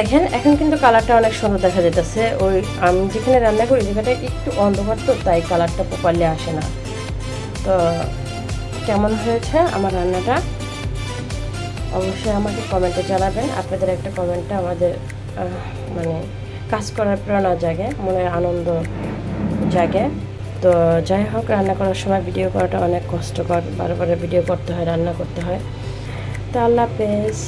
দেখেন এখন কিন্তু কালারটা অনেক সুন্দর দেখা যাইতেছে। ওই আমি যেখানে রান্না করি জায়গাটা একটু অন্ধকার, তো তাই কালারটা প্রপারলি আসে না। তো কেমন হয়েছে আমার রান্নাটা অবশ্যই আমাকে কমেন্টে জানাবেন। আপনাদের একটা কমেন্টটা আমাদের মানে কাজ করার প্রেরণা জাগে, মনের আনন্দ জাগে। তো যাই হোক, রান্না করার সময় ভিডিও করাটা অনেক কষ্টকর, বারবার ভিডিও করতে হয়, রান্না করতে হয়। তো আল্লাহ হাফেজ।